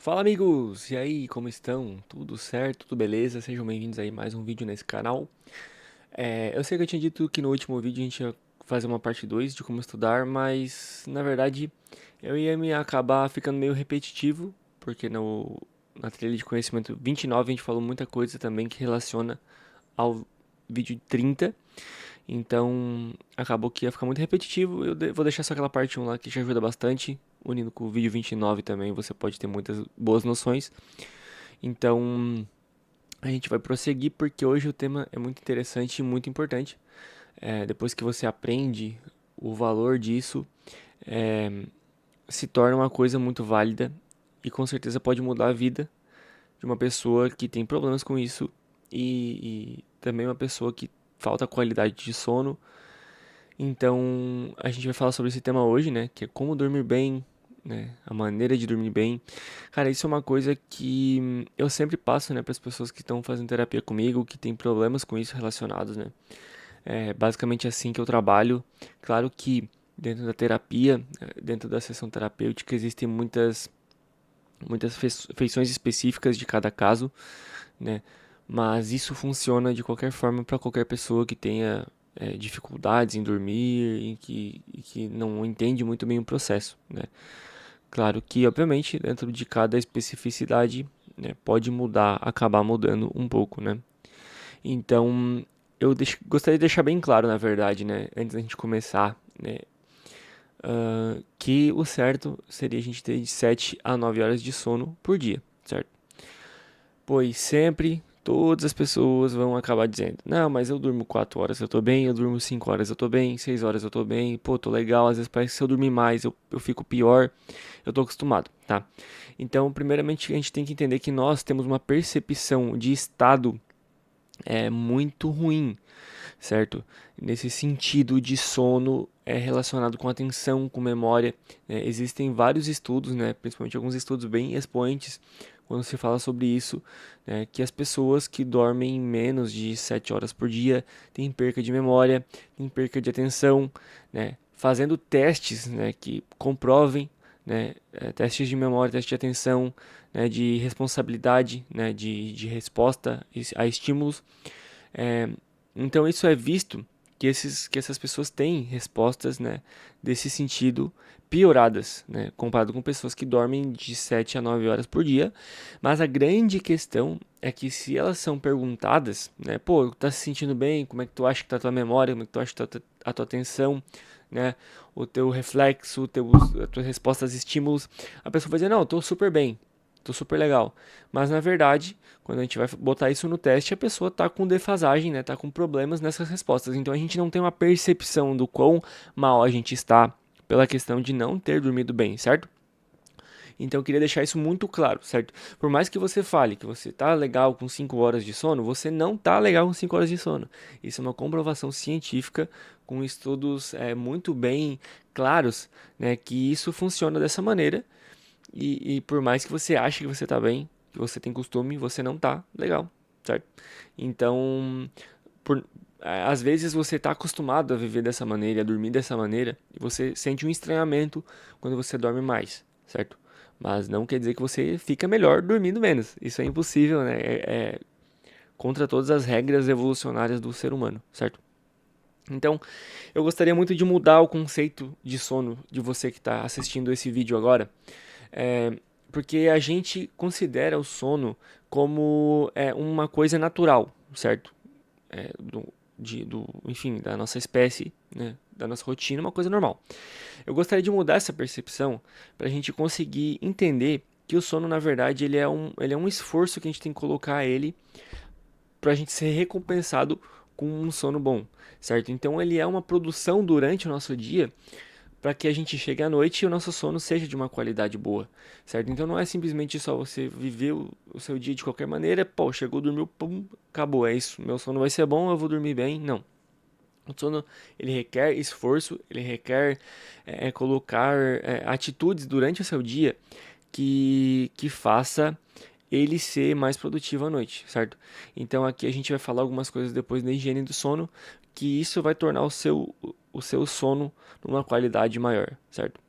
Fala amigos, e aí, como estão? Tudo certo? Tudo beleza? Sejam bem-vindos aí a mais um vídeo nesse canal. Eu sei que eu tinha dito que no último vídeo a gente ia fazer uma parte 2 de como estudar, mas na verdade eu ia me acabar ficando meio repetitivo, porque na trilha de conhecimento 29 a gente falou muita coisa também que relaciona ao vídeo 30. Então, acabou que ia ficar muito repetitivo. Vou deixar só aquela parte 1 lá que te ajuda bastante. Unindo com o vídeo 29 também, você pode ter muitas boas noções. Então, a gente vai prosseguir porque hoje o tema é muito interessante e muito importante. Depois que você aprende o valor disso, é, se torna uma coisa muito válida e com certeza pode mudar a vida de uma pessoa que tem problemas com isso e também uma pessoa que falta qualidade de sono. Então, a gente vai falar sobre esse tema hoje, né? Que é como dormir bem, né? A maneira de dormir bem. Cara, isso é uma coisa que eu sempre passo, né, para as pessoas que estão fazendo terapia comigo, que tem problemas com isso relacionados, né? É basicamente assim que eu trabalho. Claro que dentro da terapia, dentro da sessão terapêutica, existem muitas feições específicas de cada caso, né? Mas isso funciona de qualquer forma para qualquer pessoa que tenha dificuldades em dormir e que não entende muito bem o processo, né? Claro que, obviamente, dentro de cada especificidade, né, pode mudar, acabar mudando um pouco, né? Então, gostaria de deixar bem claro, na verdade, né, antes da gente começar, né, que o certo seria a gente ter de 7 a 9 horas de sono por dia, certo? Pois sempre todas as pessoas vão acabar dizendo: "Não, mas eu durmo 4 horas, eu tô bem, eu durmo 5 horas, eu tô bem, 6 horas eu tô bem, pô, tô legal, às vezes parece que se eu dormir mais eu fico pior, eu tô acostumado", tá? Então, primeiramente a gente tem que entender que nós temos uma percepção de estado muito ruim, certo? Nesse sentido de sono é relacionado com atenção, com memória. Existem vários estudos, né, principalmente alguns estudos bem expoentes, quando se fala sobre isso, né, que as pessoas que dormem menos de 7 horas por dia têm perca de memória, têm perca de atenção, né, fazendo testes, né, que comprovem, né, testes de memória, testes de atenção, né, de responsabilidade, né, de resposta a estímulos. É, então isso é visto que essas pessoas têm respostas, né, desse sentido pioradas, né, comparado com pessoas que dormem de 7 a 9 horas por dia. Mas a grande questão é que se elas são perguntadas, né, pô, tá se sentindo bem? Como é que tu acha que tá a tua memória? Como é que tu acha que tá a tua atenção? Né, o teu reflexo, a tua resposta aos estímulos, a pessoa vai dizer, não, eu tô super bem, tô super legal. Mas na verdade, quando a gente vai botar isso no teste, a pessoa tá com defasagem, né? Tá com problemas nessas respostas. Então a gente não tem uma percepção do quão mal a gente está pela questão de não ter dormido bem, certo? Então eu queria deixar isso muito claro, certo? Por mais que você fale que você tá legal com 5 horas de sono, você não tá legal com 5 horas de sono. Isso é uma comprovação científica com estudos muito bem claros, né, que isso funciona dessa maneira e por mais que você ache que você tá bem, que você tem costume, você não tá legal, certo? Então, às vezes você tá acostumado a viver dessa maneira, a dormir dessa maneira, e você sente um estranhamento quando você dorme mais, certo? Mas não quer dizer que você fica melhor dormindo menos. Isso é impossível, né? É contra todas as regras evolucionárias do ser humano, certo? Então, eu gostaria muito de mudar o conceito de sono de você que está assistindo esse vídeo agora. É, porque a gente considera o sono como uma coisa natural, certo? É, enfim, da nossa espécie, né? Da nossa rotina, uma coisa normal. Eu gostaria de mudar essa percepção para a gente conseguir entender que o sono, na verdade, ele é um esforço que a gente tem que colocar ele para a gente ser recompensado com um sono bom, certo? Então ele é uma produção durante o nosso dia para que a gente chegue à noite e o nosso sono seja de uma qualidade boa, certo? Então não é simplesmente só você viver o seu dia de qualquer maneira, pô, chegou, dormiu, pum, acabou, é isso. Meu sono vai ser bom, eu vou dormir bem. Não. O sono ele requer esforço, ele requer colocar atitudes durante o seu dia que faça ele ser mais produtivo à noite, certo? Então aqui a gente vai falar algumas coisas depois da higiene do sono, que isso vai tornar o seu sono numa qualidade maior, certo?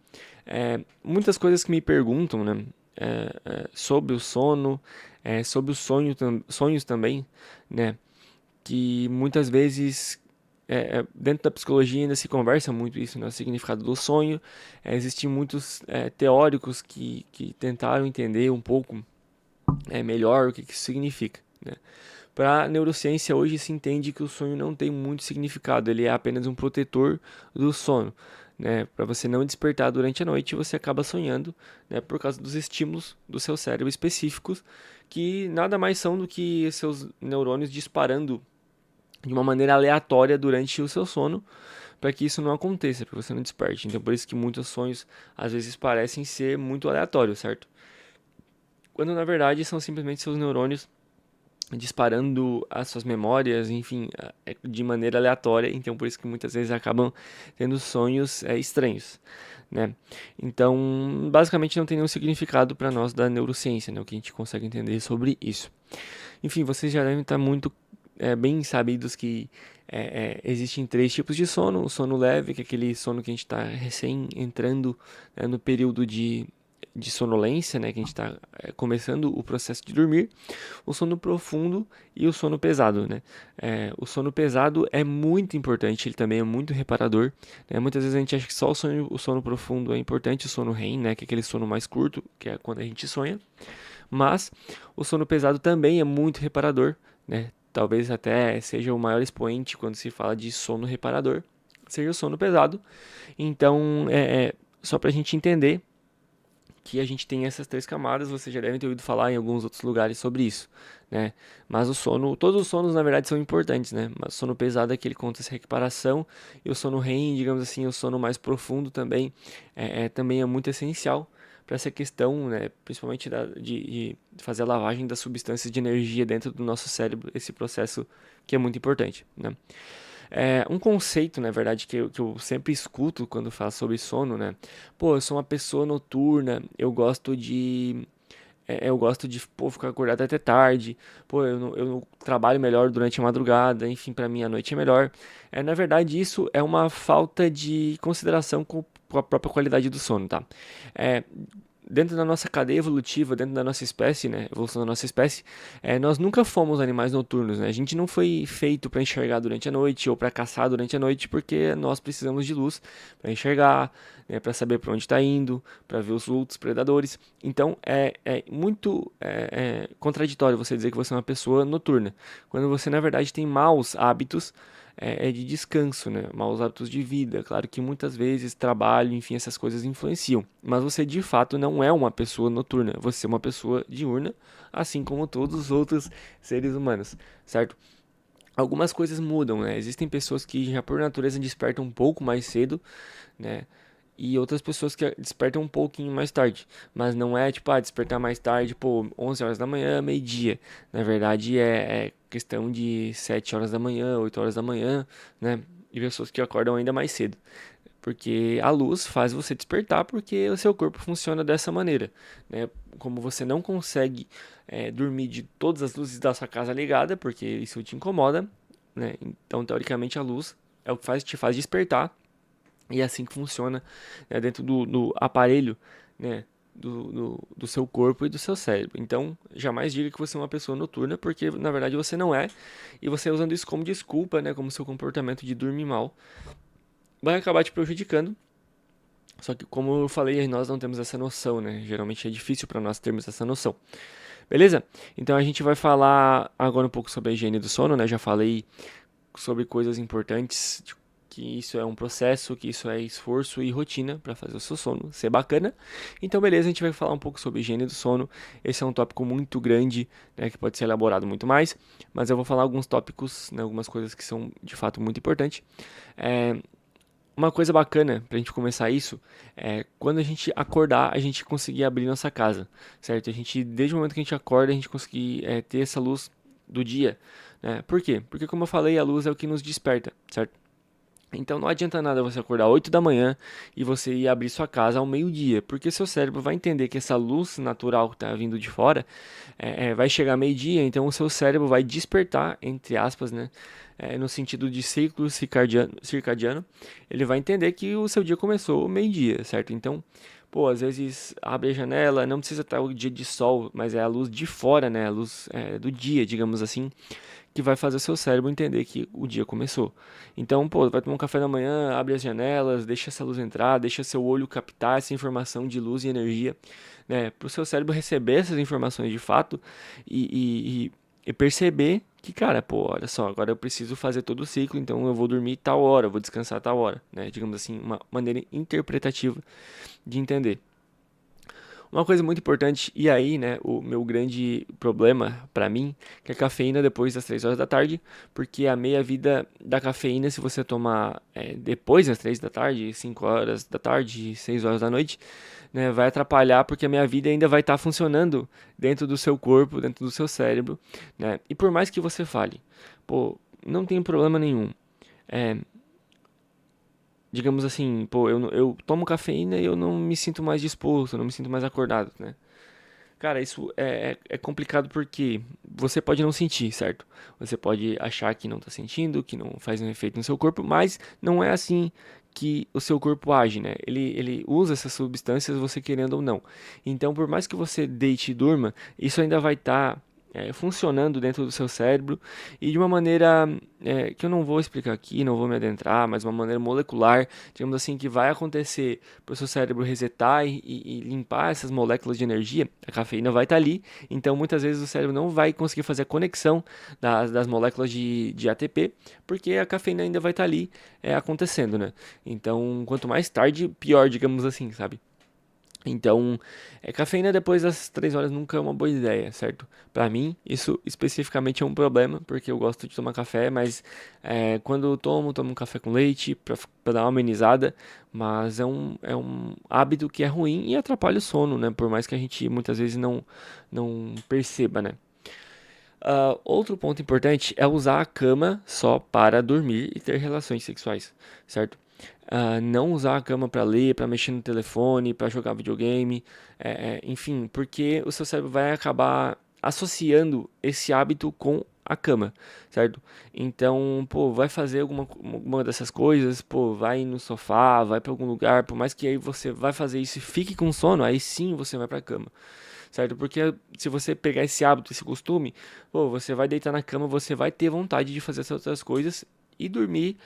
Muitas coisas que me perguntam, né? sobre o sono, sobre sonhos também, né? Que muitas vezes dentro da psicologia ainda se conversa muito isso, né? O significado do sonho. Existem muitos teóricos que tentaram entender um pouco melhor o que isso significa, né? Para a neurociência, hoje se entende que o sonho não tem muito significado, ele é apenas um protetor do sono. Né? Para você não despertar durante a noite, você acaba sonhando, né? Por causa dos estímulos do seu cérebro específicos, que nada mais são do que seus neurônios disparando de uma maneira aleatória durante o seu sono, para que isso não aconteça, para que você não desperte. Então, por isso que muitos sonhos às vezes parecem ser muito aleatórios, certo? Quando na verdade são simplesmente seus neurônios disparando as suas memórias, enfim, de maneira aleatória, então por isso que muitas vezes acabam tendo sonhos estranhos, né? Então, basicamente não tem nenhum significado para nós da neurociência, né? O que a gente consegue entender sobre isso. Enfim, vocês já devem estar muito bem sabidos que existem três tipos de sono: o sono leve, que é aquele sono que a gente está recém entrando no período de sonolência, né, que a gente está começando o processo de dormir, o sono profundo e o sono pesado, né? O sono pesado é muito importante, ele também é muito reparador, né? Muitas vezes a gente acha que só o sono profundo é importante, o sono REM, né, que é aquele sono mais curto, que é quando a gente sonha, mas o sono pesado também é muito reparador, né? Talvez até seja o maior expoente quando se fala de sono reparador, seja o sono pesado. Então, só para a gente entender que a gente tem essas três camadas, você já deve ter ouvido falar em alguns outros lugares sobre isso, né? Mas o sono, todos os sonos na verdade são importantes, né? Mas o sono pesado é aquele que conta essa recuperação, e o sono REM, digamos assim, o sono mais profundo também, também é muito essencial para essa questão, né? Principalmente de fazer a lavagem das substâncias de energia dentro do nosso cérebro, esse processo que é muito importante, né? Um conceito, na verdade, que eu sempre escuto quando falo sobre sono, né? Pô, eu sou uma pessoa noturna, eu gosto de pô, ficar acordado até tarde, pô, eu não trabalho melhor durante a madrugada, enfim, pra mim a noite é melhor. Na verdade, isso é uma falta de consideração com a própria qualidade do sono, tá? É, Dentro da nossa cadeia evolutiva, dentro da nossa espécie, né, evolução da nossa espécie, nós nunca fomos animais noturnos, né? A gente não foi feito para enxergar durante a noite ou para caçar durante a noite, porque nós precisamos de luz para enxergar, né, para saber para onde está indo, para ver os outros predadores. Então é muito contraditório você dizer que você é uma pessoa noturna, quando você na verdade tem maus hábitos de descanso, né? Maus hábitos de vida. Claro que muitas vezes trabalho, enfim, essas coisas influenciam. Mas você de fato não é uma pessoa noturna. Você é uma pessoa diurna, assim como todos os outros seres humanos, certo? Algumas coisas mudam, né? Existem pessoas que já por natureza despertam um pouco mais cedo, né? E outras pessoas que despertam um pouquinho mais tarde. Mas não é tipo, despertar mais tarde, pô, 11 horas da manhã, meio-dia. Na verdade é questão de 7 horas da manhã, 8 horas da manhã, né? E pessoas que acordam ainda mais cedo. Porque a luz faz você despertar, porque o seu corpo funciona dessa maneira, né? Como você não consegue dormir de todas as luzes da sua casa ligada, porque isso te incomoda, né? Então, teoricamente, a luz é o que te faz despertar, e é assim que funciona, né, dentro do aparelho, né, do seu corpo e do seu cérebro. Então, jamais diga que você é uma pessoa noturna, porque na verdade você não é, e você usando isso como desculpa, né, como seu comportamento de dormir mal, vai acabar te prejudicando. Só que, como eu falei, nós não temos essa noção, né? Geralmente é difícil para nós termos essa noção. Beleza? Então a gente vai falar agora um pouco sobre a higiene do sono, né? Já falei sobre coisas importantes, que isso é um processo, que isso é esforço e rotina para fazer o seu sono ser bacana. Então, beleza, a gente vai falar um pouco sobre higiene do sono. Esse é um tópico muito grande, né, que pode ser elaborado muito mais, mas eu vou falar alguns tópicos, né, algumas coisas que são de fato muito importantes. É, uma coisa bacana pra gente começar isso é quando a gente acordar, a gente conseguir abrir nossa casa, certo? A gente, desde o momento que a gente acorda, a gente conseguir ter essa luz do dia, né? Por quê? Porque, como eu falei, a luz é o que nos desperta, certo? Então não adianta nada você acordar 8 da manhã e você ir abrir sua casa ao meio-dia, porque seu cérebro vai entender que essa luz natural que está vindo de fora vai chegar meio-dia, então o seu cérebro vai despertar, entre aspas, né? No sentido de ciclo circadiano, ele vai entender que o seu dia começou meio-dia, certo? Então, Pô, às vezes abre a janela, não precisa estar o dia de sol, mas é a luz de fora, né? A luz do dia, digamos assim, que vai fazer o seu cérebro entender que o dia começou. Então, pô, vai tomar um café da manhã, abre as janelas, deixa essa luz entrar, deixa seu olho captar essa informação de luz e energia, né? Para o seu cérebro receber essas informações de fato e perceber que, cara, pô, olha só, agora eu preciso fazer todo o ciclo, então eu vou dormir tal hora, eu vou descansar tal hora, né? Digamos assim, uma maneira interpretativa de entender. Uma coisa muito importante, e aí, né, o meu grande problema pra mim, que é a cafeína depois das 3 horas da tarde, porque a meia-vida da cafeína, se você tomar depois das 3 da tarde, 5 horas da tarde, 6 horas da noite, né, vai atrapalhar porque a meia-vida ainda vai estar funcionando dentro do seu corpo, dentro do seu cérebro, né, e por mais que você fale, pô, não tem problema nenhum, é, digamos assim, pô, eu tomo cafeína e eu não me sinto mais disposto, eu não me sinto mais acordado, né? Cara, isso é complicado porque você pode não sentir, certo? Você pode achar que não tá sentindo, que não faz um efeito no seu corpo, mas não é assim que o seu corpo age, né? Ele usa essas substâncias, você querendo ou não. Então, por mais que você deite e durma, isso ainda vai estar funcionando dentro do seu cérebro e de uma maneira que eu não vou explicar aqui, não vou me adentrar, mas uma maneira molecular, digamos assim, que vai acontecer para o seu cérebro resetar e limpar essas moléculas de energia. A cafeína vai estar ali, então muitas vezes o cérebro não vai conseguir fazer a conexão das moléculas de ATP, porque a cafeína ainda vai estar ali acontecendo, né? Então, quanto mais tarde, pior, digamos assim, sabe? Então, cafeína depois das 3 horas nunca é uma boa ideia, certo? Pra mim, isso especificamente é um problema, porque eu gosto de tomar café, mas quando eu tomo um café com leite pra dar uma amenizada, mas é um hábito que é ruim e atrapalha o sono, né? Por mais que a gente muitas vezes não perceba, né? Outro ponto importante é usar a cama só para dormir e ter relações sexuais, certo? Não usar a cama para ler, para mexer no telefone, para jogar videogame, enfim, porque o seu cérebro vai acabar associando esse hábito com a cama, certo? Então, pô, vai fazer alguma dessas coisas, pô, vai no sofá, vai para algum lugar, por mais que aí você vai fazer isso e fique com sono, aí sim você vai para a cama, certo? Porque se você pegar esse hábito, esse costume, pô, você vai deitar na cama, você vai ter vontade de fazer essas outras coisas e dormir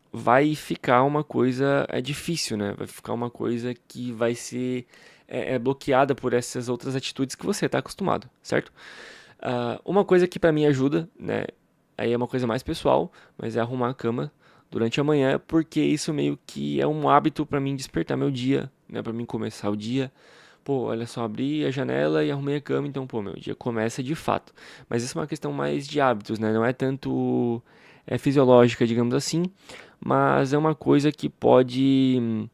vai ficar uma coisa difícil, né? Vai ficar uma coisa que vai ser bloqueada por essas outras atitudes que você está acostumado, certo? Uma coisa que para mim ajuda, né? Aí é uma coisa mais pessoal, mas é arrumar a cama durante a manhã, porque isso meio que é um hábito para mim despertar meu dia, né? Para mim começar o dia. Pô, olha só, abri a janela e arrumei a cama, então, pô, meu dia começa de fato. Mas isso é uma questão mais de hábitos, né? Não é tanto fisiológica, digamos assim, mas é uma coisa que pode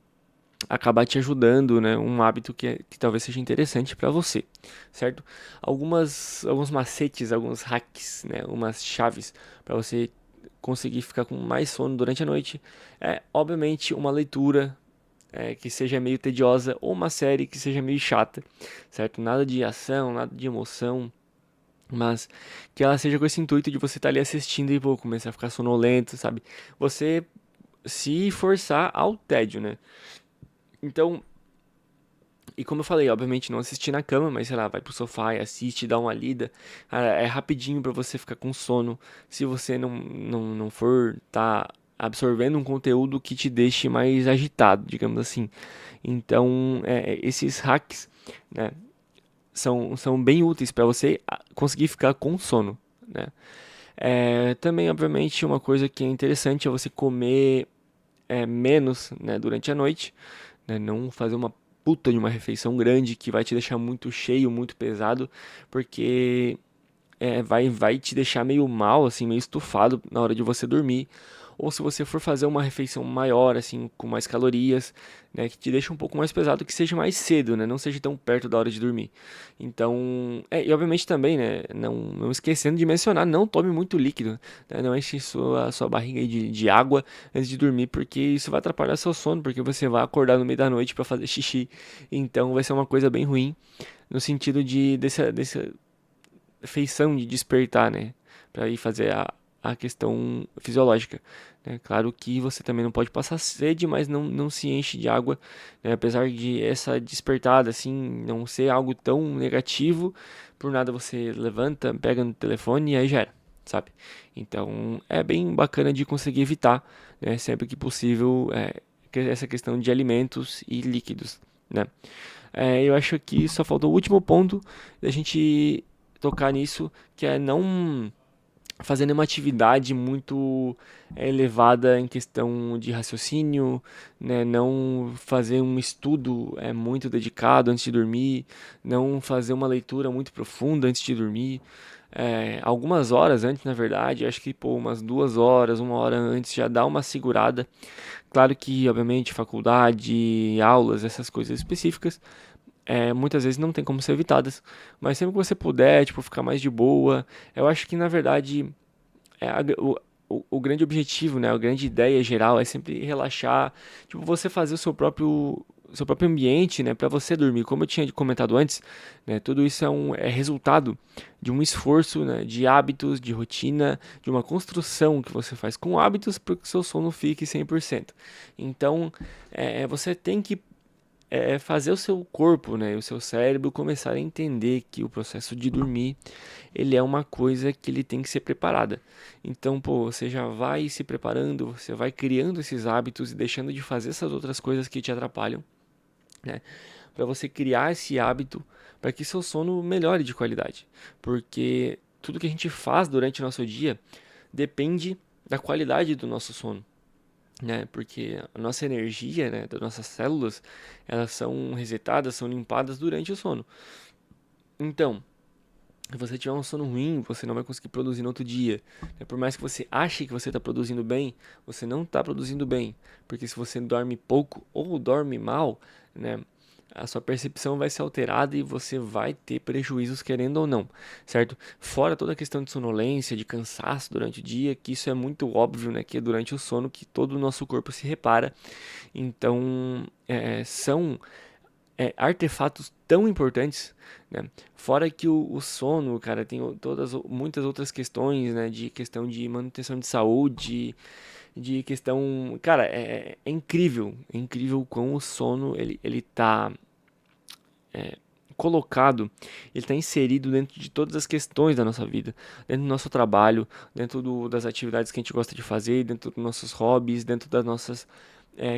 acabar te ajudando, né? Um hábito que talvez seja interessante para você, certo? Alguns macetes, alguns hacks, né? Umas chaves para você conseguir ficar com mais sono durante a noite. Obviamente, uma leitura que seja meio tediosa ou uma série que seja meio chata, certo? Nada de ação, nada de emoção, mas que ela seja com esse intuito de você estar ali assistindo e pô, começar a ficar sonolento, sabe? Você se forçar ao tédio, né? Então, e como eu falei, obviamente não assistir na cama, mas sei lá, vai pro sofá e assiste, dá uma lida. Cara, é rapidinho pra você ficar com sono, se você não for tá absorvendo um conteúdo que te deixe mais agitado, digamos assim. Então, esses hacks, né, são bem úteis para você conseguir ficar com sono, né? Também, obviamente, uma coisa que é interessante é você comer menos, né, durante a noite, né? Não fazer uma puta de uma refeição grande que vai te deixar muito cheio, muito pesado, porque vai te deixar meio mal, assim, meio estufado na hora de você dormir. Ou se você for fazer uma refeição maior, assim, com mais calorias, né, que te deixa um pouco mais pesado, que seja mais cedo, né, não seja tão perto da hora de dormir. Então, e obviamente também, né, não esquecendo de mencionar, não tome muito líquido, né, não enche sua barriga aí de água antes de dormir, porque isso vai atrapalhar seu sono, porque você vai acordar no meio da noite para fazer xixi. Então, vai ser uma coisa bem ruim, no sentido dessa feição de despertar, né? Para ir fazer a questão fisiológica, né? Claro que você também não pode passar sede, mas não se enche de água, né? Apesar de essa despertada, assim, não ser algo tão negativo, por nada você levanta, pega no telefone e aí já era, sabe? Então, é bem bacana de conseguir evitar, né? Sempre que possível, essa questão de alimentos e líquidos, né? Eu acho que só falta o último ponto da gente tocar nisso, que é não fazer nenhuma atividade muito elevada em questão de raciocínio, né? Não fazer um estudo muito dedicado antes de dormir, não fazer uma leitura muito profunda antes de dormir. Algumas horas antes, na verdade, acho que pô, umas 2 horas, 1 hora antes já dá uma segurada. Claro que, obviamente, faculdade, aulas, essas coisas específicas, muitas vezes não tem como ser evitadas, mas sempre que você puder, tipo, ficar mais de boa, eu acho que na verdade é a o grande objetivo, né, a grande ideia geral é sempre relaxar, tipo, você fazer o seu próprio ambiente, né, para você dormir. Como eu tinha comentado antes, né, tudo isso é resultado de um esforço, né, de hábitos, de rotina, de uma construção que você faz com hábitos para que o seu sono fique 100%. Então, você tem que fazer o seu corpo, né, e o seu cérebro começar a entender que o processo de dormir, ele é uma coisa que ele tem que ser preparada. Então, pô, você já vai se preparando, você vai criando esses hábitos e deixando de fazer essas outras coisas que te atrapalham, né, para você criar esse hábito para que seu sono melhore de qualidade. Porque tudo que a gente faz durante o nosso dia depende da qualidade do nosso sono, né? Porque a nossa energia, né, das nossas células, elas são resetadas, são limpadas durante o sono. Então, se você tiver um sono ruim, você não vai conseguir produzir no outro dia, né? Por mais que você ache que você está produzindo bem, você não está produzindo bem, porque se você dorme pouco ou dorme mal, né, a sua percepção vai ser alterada e você vai ter prejuízos querendo ou não, certo? Fora toda a questão de sonolência, de cansaço durante o dia, que isso é muito óbvio, né, que é durante o sono que todo o nosso corpo se repara. Então, são artefatos tão importantes, né? Fora que o sono, cara, tem muitas outras questões, né? De questão de manutenção de saúde, de questão, cara, é incrível como o sono ele tá colocado, ele está inserido dentro de todas as questões da nossa vida, dentro do nosso trabalho, dentro das atividades que a gente gosta de fazer, dentro dos nossos hobbies, dentro das nossas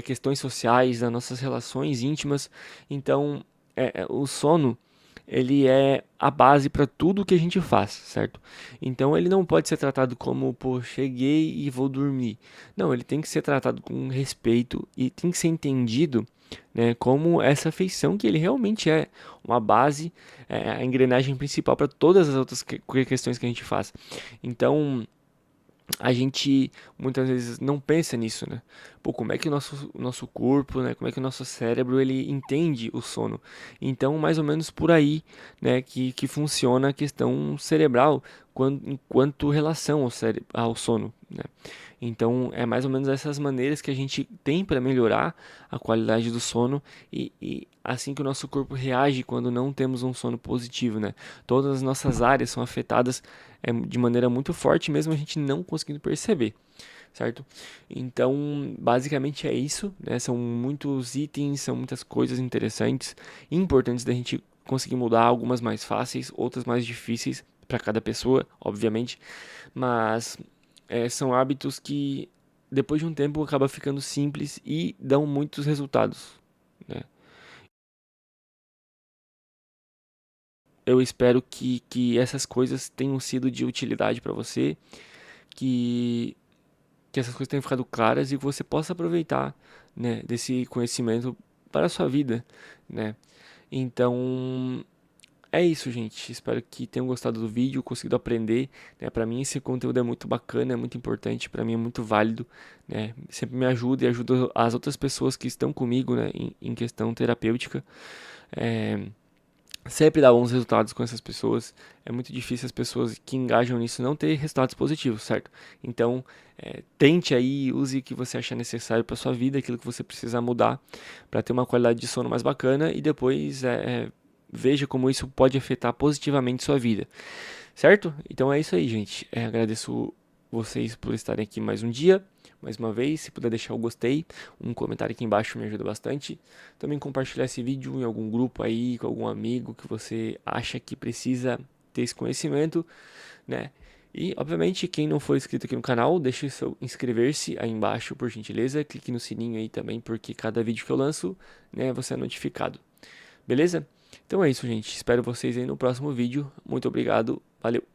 questões sociais, das nossas relações íntimas. Então, o sono ele é a base para tudo que a gente faz, certo? Então ele não pode ser tratado como, pô, cheguei e vou dormir. Não, ele tem que ser tratado com respeito e tem que ser entendido, né, como essa feição que ele realmente é uma base, a engrenagem principal para todas as outras questões que a gente faz. Então, a gente muitas vezes não pensa nisso, né? Pô, como é que o nosso corpo, né? Como é que o nosso cérebro ele entende o sono? Então, mais ou menos por aí, né? Que funciona a questão cerebral enquanto relação ao sono, né? Então, é mais ou menos essas maneiras que a gente tem para melhorar a qualidade do sono e assim que o nosso corpo reage quando não temos um sono positivo, né? Todas as nossas áreas são afetadas de maneira muito forte, mesmo a gente não conseguindo perceber, certo? Então, basicamente é isso, né? São muitos itens, são muitas coisas interessantes e importantes da gente conseguir mudar, algumas mais fáceis, outras mais difíceis para cada pessoa, obviamente, mas são hábitos que depois de um tempo acaba ficando simples e dão muitos resultados, né? Eu espero que essas coisas tenham sido de utilidade para você, que que essas coisas tenham ficado claras e que você possa aproveitar, né, desse conhecimento para a sua vida, né? Então, é isso, gente. Espero que tenham gostado do vídeo, conseguido aprender, né? Para mim esse conteúdo é muito bacana, é muito importante, para mim é muito válido, né? Sempre me ajuda e ajuda as outras pessoas que estão comigo, né, em questão terapêutica. É, sempre dá bons resultados com essas pessoas. É muito difícil as pessoas que engajam nisso não ter resultados positivos, certo? Então, tente aí, use o que você achar necessário para sua vida, aquilo que você precisa mudar para ter uma qualidade de sono mais bacana e depois veja como isso pode afetar positivamente sua vida, certo? Então é isso aí, gente. Agradeço vocês por estarem aqui mais um dia. mais uma vez. Se puder deixar o gostei, um comentário aqui embaixo me ajuda bastante. Também compartilhar esse vídeo em algum grupo aí, com algum amigo que você acha que precisa ter esse conhecimento, né? E, obviamente, quem não for inscrito aqui no canal, deixe seu inscrever-se aí embaixo, por gentileza. Clique no sininho aí também, porque cada vídeo que eu lanço, né, você é notificado. Beleza? Então é isso, gente. Espero vocês aí no próximo vídeo. Muito obrigado. Valeu!